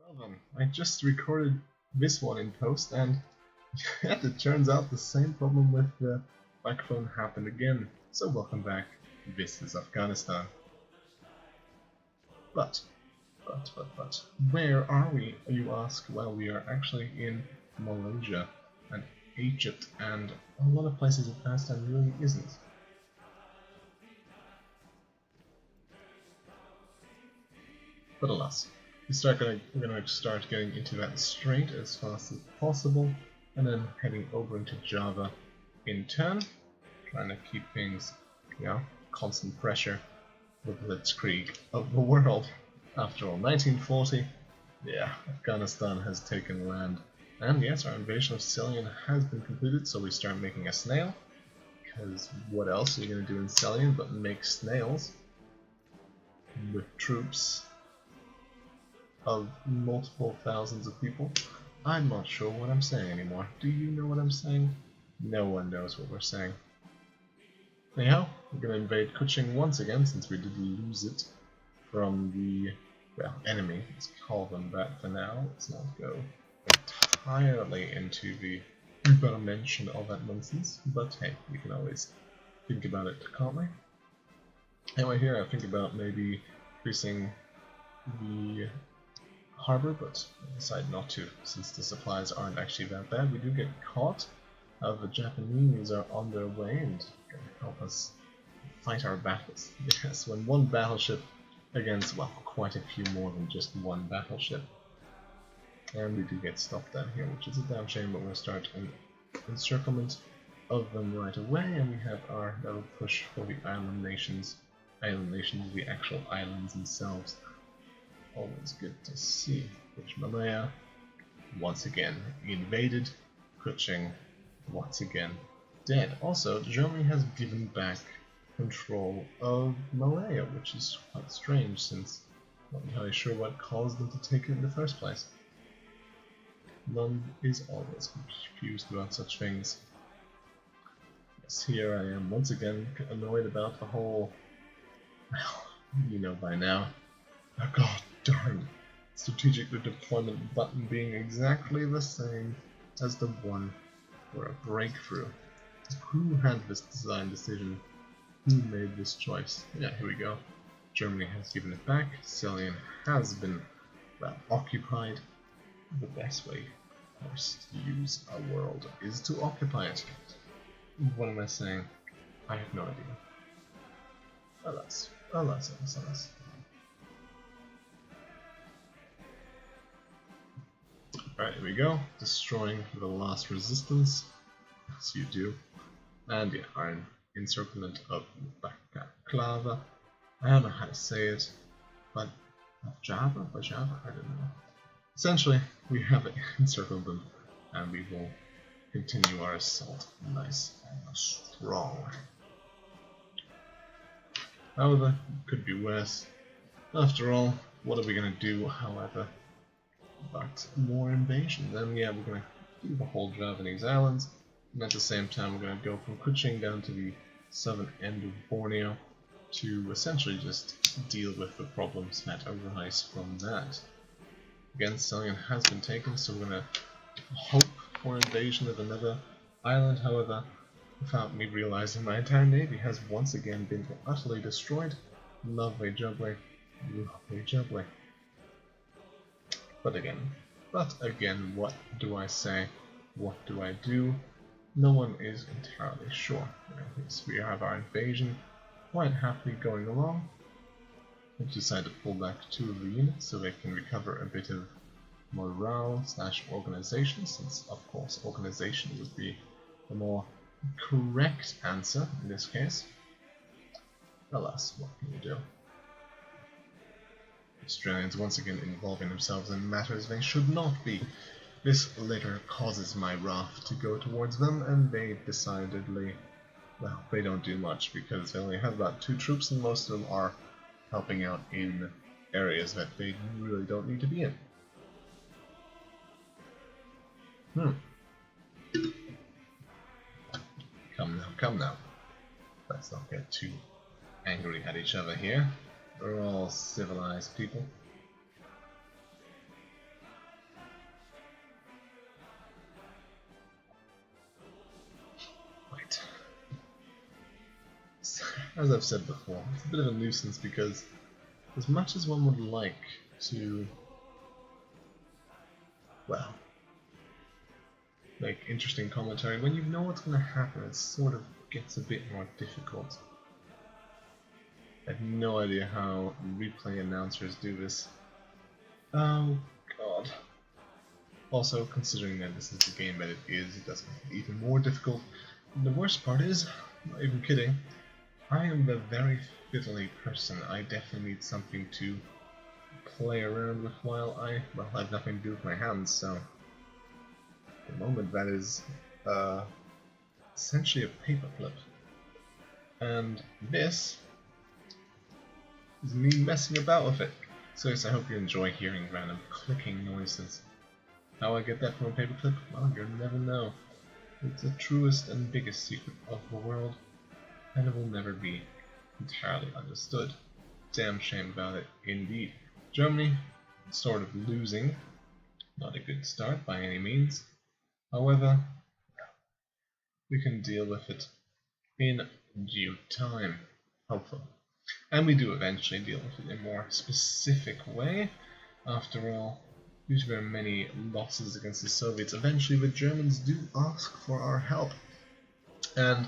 Well then, I just recorded this one in post and it turns out the same problem with the microphone happened again. So welcome back, this is Afghanistan. But, where are we, you ask? Well, we are actually in Malaysia and Egypt and a lot of places Afghanistan really isn't. But alas, we're going to start getting into that straight as fast as possible, and then heading over into Java in turn, trying to keep things, constant pressure, the blitzkrieg of the world. After all, 1940, Afghanistan has taken land, and yes, our invasion of Salian has been completed, so we start making a snail, because what else are you going to do in Salian but make snails with troops of multiple thousands of people? I'm not sure what I'm saying anymore. Do you know what I'm saying? No one knows what we're saying. Anyhow, we're going to invade Kuching once again, since we did lose it from the, enemy. Let's call them that for now. Let's not go entirely into the mention of that nonsense, but hey, we can always think about it, can't we? Anyway, here I think about maybe increasing the harbor, but I decide not to, since the supplies aren't actually that bad. We do get caught. The Japanese are on their way and can help us fight our battles. Yes, when one battleship against, quite a few more than just one battleship. And we do get stopped down here, which is a damn shame, but we'll start an encirclement of them right away, and we have our little push for the island nations, the actual islands themselves. Always good to see. Which Malaya, once again invaded. Kuching, once again dead. Also, Germany has given back control of Malaya, which is quite strange since I'm not entirely sure what caused them to take it in the first place. One is always confused about such things. Yes, here I am once again annoyed about the whole, you know by now, god darn strategic redeployment button being exactly the same as the one for a breakthrough. Who had this design decision? Who made this choice? Yeah, here we go. Germany has given it back. Salian has been, occupied. The best way, of course, to use a world is to occupy it. What am I saying? I have no idea. Alas. Alright, here we go. Destroying the last resistance, as you do. And our encirclement of Baklava. I don't know how to say it, but Java? I don't know. Essentially, we have encircled them, and we will continue our assault nice and strong. However, it could be worse. After all, what are we going to do, however, but more invasion? Then we're going to do the whole Javanese islands, and at the same time we're going to go from Kuching down to the southern end of Borneo to essentially just deal with the problems that arise from that. Again, Salian has been taken, so we're going to hope for invasion of another island. However, without me realizing, my entire navy has once again been utterly destroyed. Lovely jubbly. But again, what do I say? What do I do? No one is entirely sure. We have our invasion quite happily going along. I decided to pull back 2 of the units so they can recover a bit of morale / organization, since of course organization would be the more correct answer in this case. Alas, what can you do? Australians once again involving themselves in matters they should not be. This later causes my wrath to go towards them, and they decidedly, they don't do much because they only have about 2 troops and most of them are helping out in areas that they really don't need to be in. Come now. Let's not get too angry at each other here. We're all civilized people. as I've said before, it's a bit of a nuisance because as much as one would like to, well, make interesting commentary, when you know what's going to happen, it sort of gets a bit more difficult. I have no idea how replay announcers do this. Oh god. Also, considering that this is the game that it is, it does make it even more difficult. And the worst part is, I'm not even kidding, I am a very fiddly person. I definitely need something to play around with while I have nothing to do with my hands, so at the moment that is essentially a paperclip. And this is me messing about with it. So yes, I hope you enjoy hearing random clicking noises. How I get that from a paperclip? Well, you'll never know. It's the truest and biggest secret of the world, and it will never be entirely understood. Damn shame about it, indeed. Germany, sort of losing. Not a good start by any means. However, we can deal with it in due time, hopefully. And we do eventually deal with it in a more specific way. After all, due to their many losses against the Soviets, eventually the Germans do ask for our help. And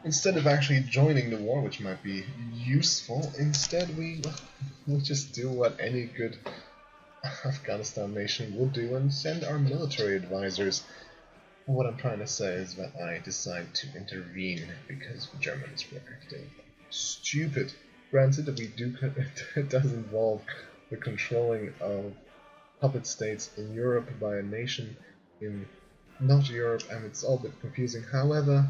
instead of actually joining the war, which might be useful, instead we just do what any good Afghanistan nation would do and send our military advisors. What I'm trying to say is that I decide to intervene because the Germans were acting stupid. Granted, that it does involve the controlling of puppet states in Europe by a nation in not Europe, and it's all a bit confusing. However,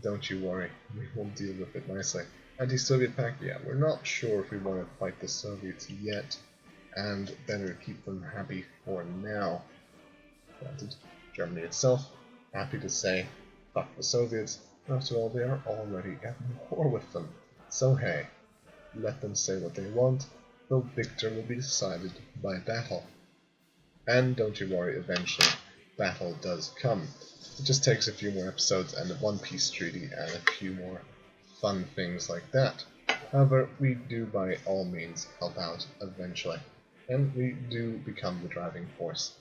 don't you worry, we will deal with it nicely. Anti-Soviet pact, yeah, we're not sure if we want to fight the Soviets yet, and better keep them happy for now. Granted, Germany itself, happy to say, fuck the Soviets. After all, they are already at war with them. So hey, let them say what they want, the victor will be decided by battle. And don't you worry, eventually, battle does come. It just takes a few more episodes and a One Piece treaty and a few more fun things like that. However, we do by all means help out eventually, and we do become the driving force.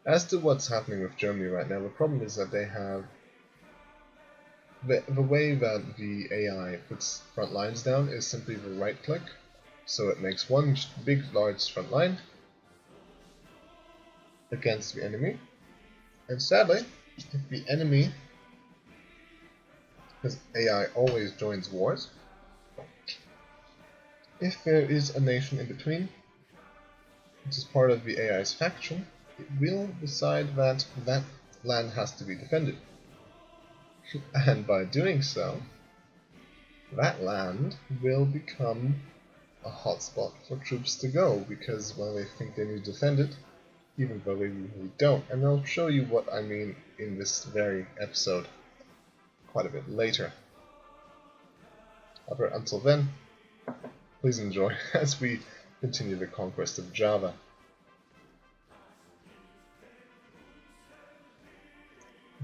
As to what's happening with Germany right now, the problem is that they have the way that the AI puts front lines down is simply the right click, so it makes one big large front line against the enemy, and sadly, if the enemy, because AI always joins wars, if there is a nation in between, which is part of the AI's faction, it will decide that that land has to be defended. And by doing so, that land will become a hotspot for troops to go, because, well, they think they need to defend it, even though they really don't. And I'll show you what I mean in this very episode quite a bit later. However, until then, please enjoy as we continue the conquest of Java.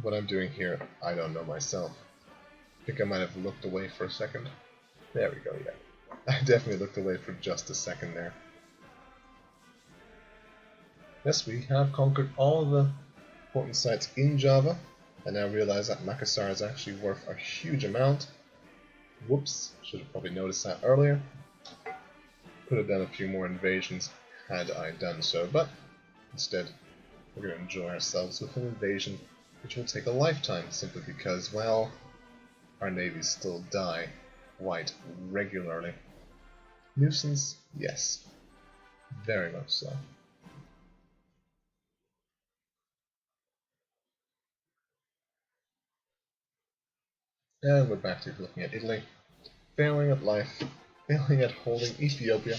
What I'm doing here, I don't know myself. I think I might have looked away for a second. There we go, yeah. I definitely looked away for just a second there. Yes, we have conquered all of the important sites in Java, and now realize that Makassar is actually worth a huge amount. Whoops, should have probably noticed that earlier. Could have done a few more invasions had I done so, but instead we're going to enjoy ourselves with an invasion which will take a lifetime, simply because, well, our navies still die quite regularly. Nuisance? Yes. Very much so. And we're back to looking at Italy. Failing at life, failing at holding Ethiopia.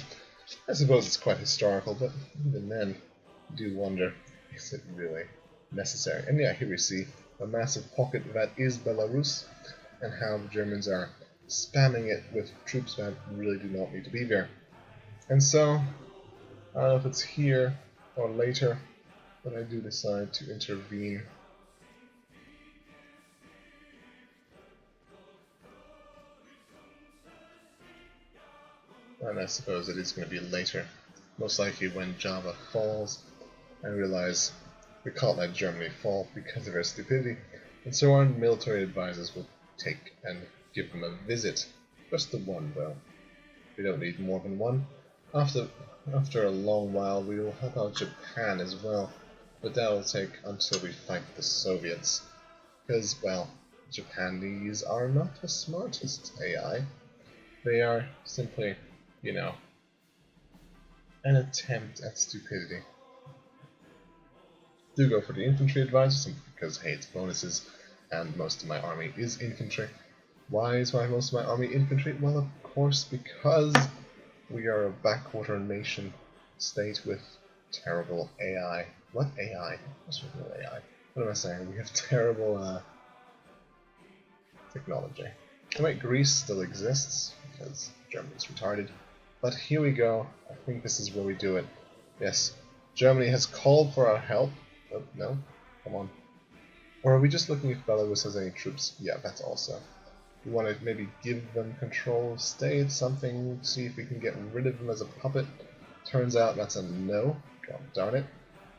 I suppose it's quite historical, but even then, you do wonder, is it really necessary? And yeah, here we see a massive pocket that is Belarus, and how the Germans are spamming it with troops that really do not need to be there. And so, I don't know if it's here or later, but I do decide to intervene. and I suppose it is going to be later, most likely when Java falls. I realize we can't let Germany fall because of our stupidity, and so our military advisors will take and give them a visit. Just the one, though. We don't need more than one. After a long while, we will help out Japan as well, but that will take until we fight the Soviets. Because, well, Japanese are not the smartest AI. They are simply, you know, an attempt at stupidity. Do go for the infantry advisor simply because, hey, it's bonuses, and most of my army is infantry. Why is most of my army infantry? Well, of course, because we are a backwater nation state with terrible AI. What AI? What's real AI? What am I saying? We have terrible technology. Wait, Greece still exists because Germany's retarded. But here we go. I think this is where we do it. Yes, Germany has called for our help. Oh, no, come on. Or are we just looking if Belarus has any troops? Yeah, that's also. We want to maybe give them control of state, something, see if we can get rid of them as a puppet. Turns out that's a no. God darn it.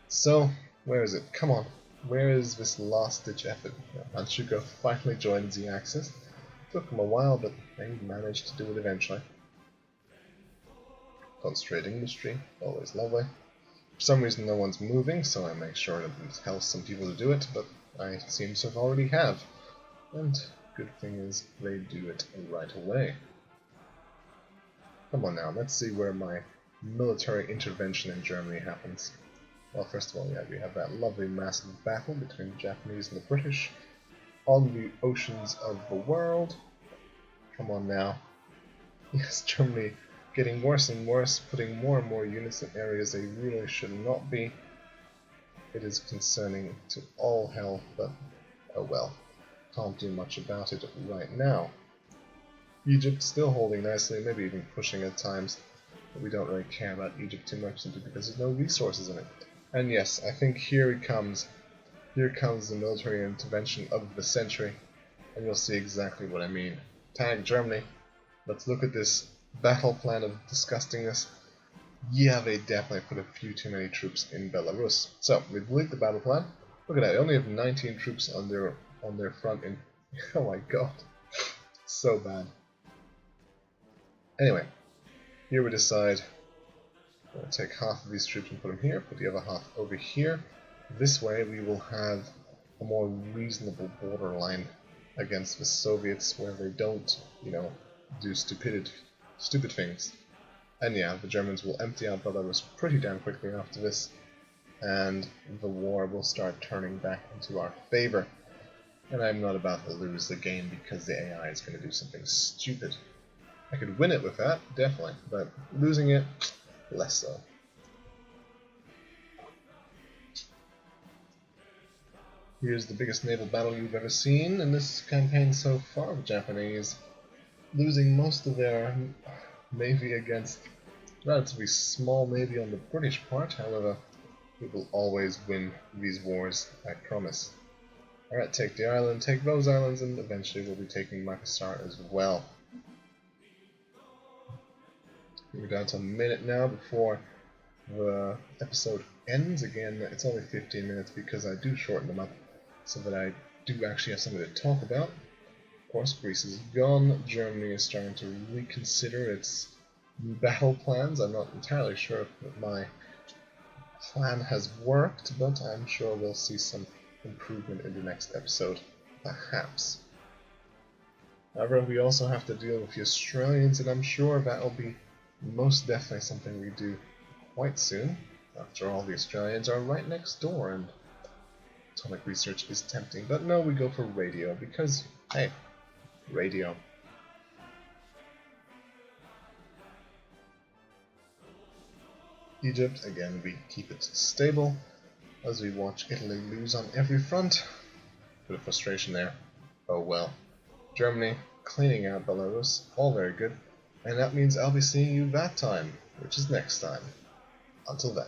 So, where is it? Come on. Where is this last-ditch effort? Manchukuo finally joined the Axis. Took them a while, but they managed to do it eventually. Concentrating industry, always lovely. For some reason no one's moving, so I make sure to tell some people to do it, but I seem to have already have. And good thing is they do it right away. Come on now, let's see where my military intervention in Germany happens. Well, first of all, yeah, we have that lovely massive battle between the Japanese and the British on the oceans of the world. Come on now. Yes, Germany getting worse and worse, putting more and more units in areas they really should not be. It is concerning to all hell, but oh well. Can't do much about it right now. Egypt still holding nicely, maybe even pushing at times, but we don't really care about Egypt too much simply because there's no resources in it. And yes, I think here it comes. Here comes the military intervention of the century, and you'll see exactly what I mean. Tag Germany. Let's look at this battle plan of disgustingness. Yeah, they definitely put a few too many troops in Belarus. So, we've leaked the battle plan. Look at that, they only have 19 troops on their front in... Oh my god. So bad. Anyway, here we decide we're going to take half of these troops and put them here, put the other half over here. This way we will have a more reasonable borderline against the Soviets where they don't, you know, do stupid things. And yeah, the Germans will empty out Belarus pretty damn quickly after this, and the war will start turning back into our favor. And I'm not about to lose the game because the AI is going to do something stupid. I could win it with that, definitely, but losing it, less so. Here's the biggest naval battle you've ever seen in this campaign so far. The Japanese losing most of their navy against relatively small navy on the British part. However, we will always win these wars, I promise. Alright, take the island, take those islands, and eventually we'll be taking Makassar as well. We're down to a minute now before the episode ends. Again, it's only 15 minutes because I do shorten them up so that I do actually have something to talk about. Of course, Greece is gone. Germany is starting to reconsider its battle plans. I'm not entirely sure if my plan has worked, but I'm sure we'll see some improvement in the next episode, perhaps. However, we also have to deal with the Australians, and I'm sure that will be most definitely something we do quite soon. After all, the Australians are right next door, and atomic research is tempting. But no, we go for radio, because, hey, radio. Egypt, again, we keep it stable as we watch Italy lose on every front. Bit of frustration there. Oh well. Germany cleaning out Belarus, all very good. And that means I'll be seeing you that time, which is next time. Until then.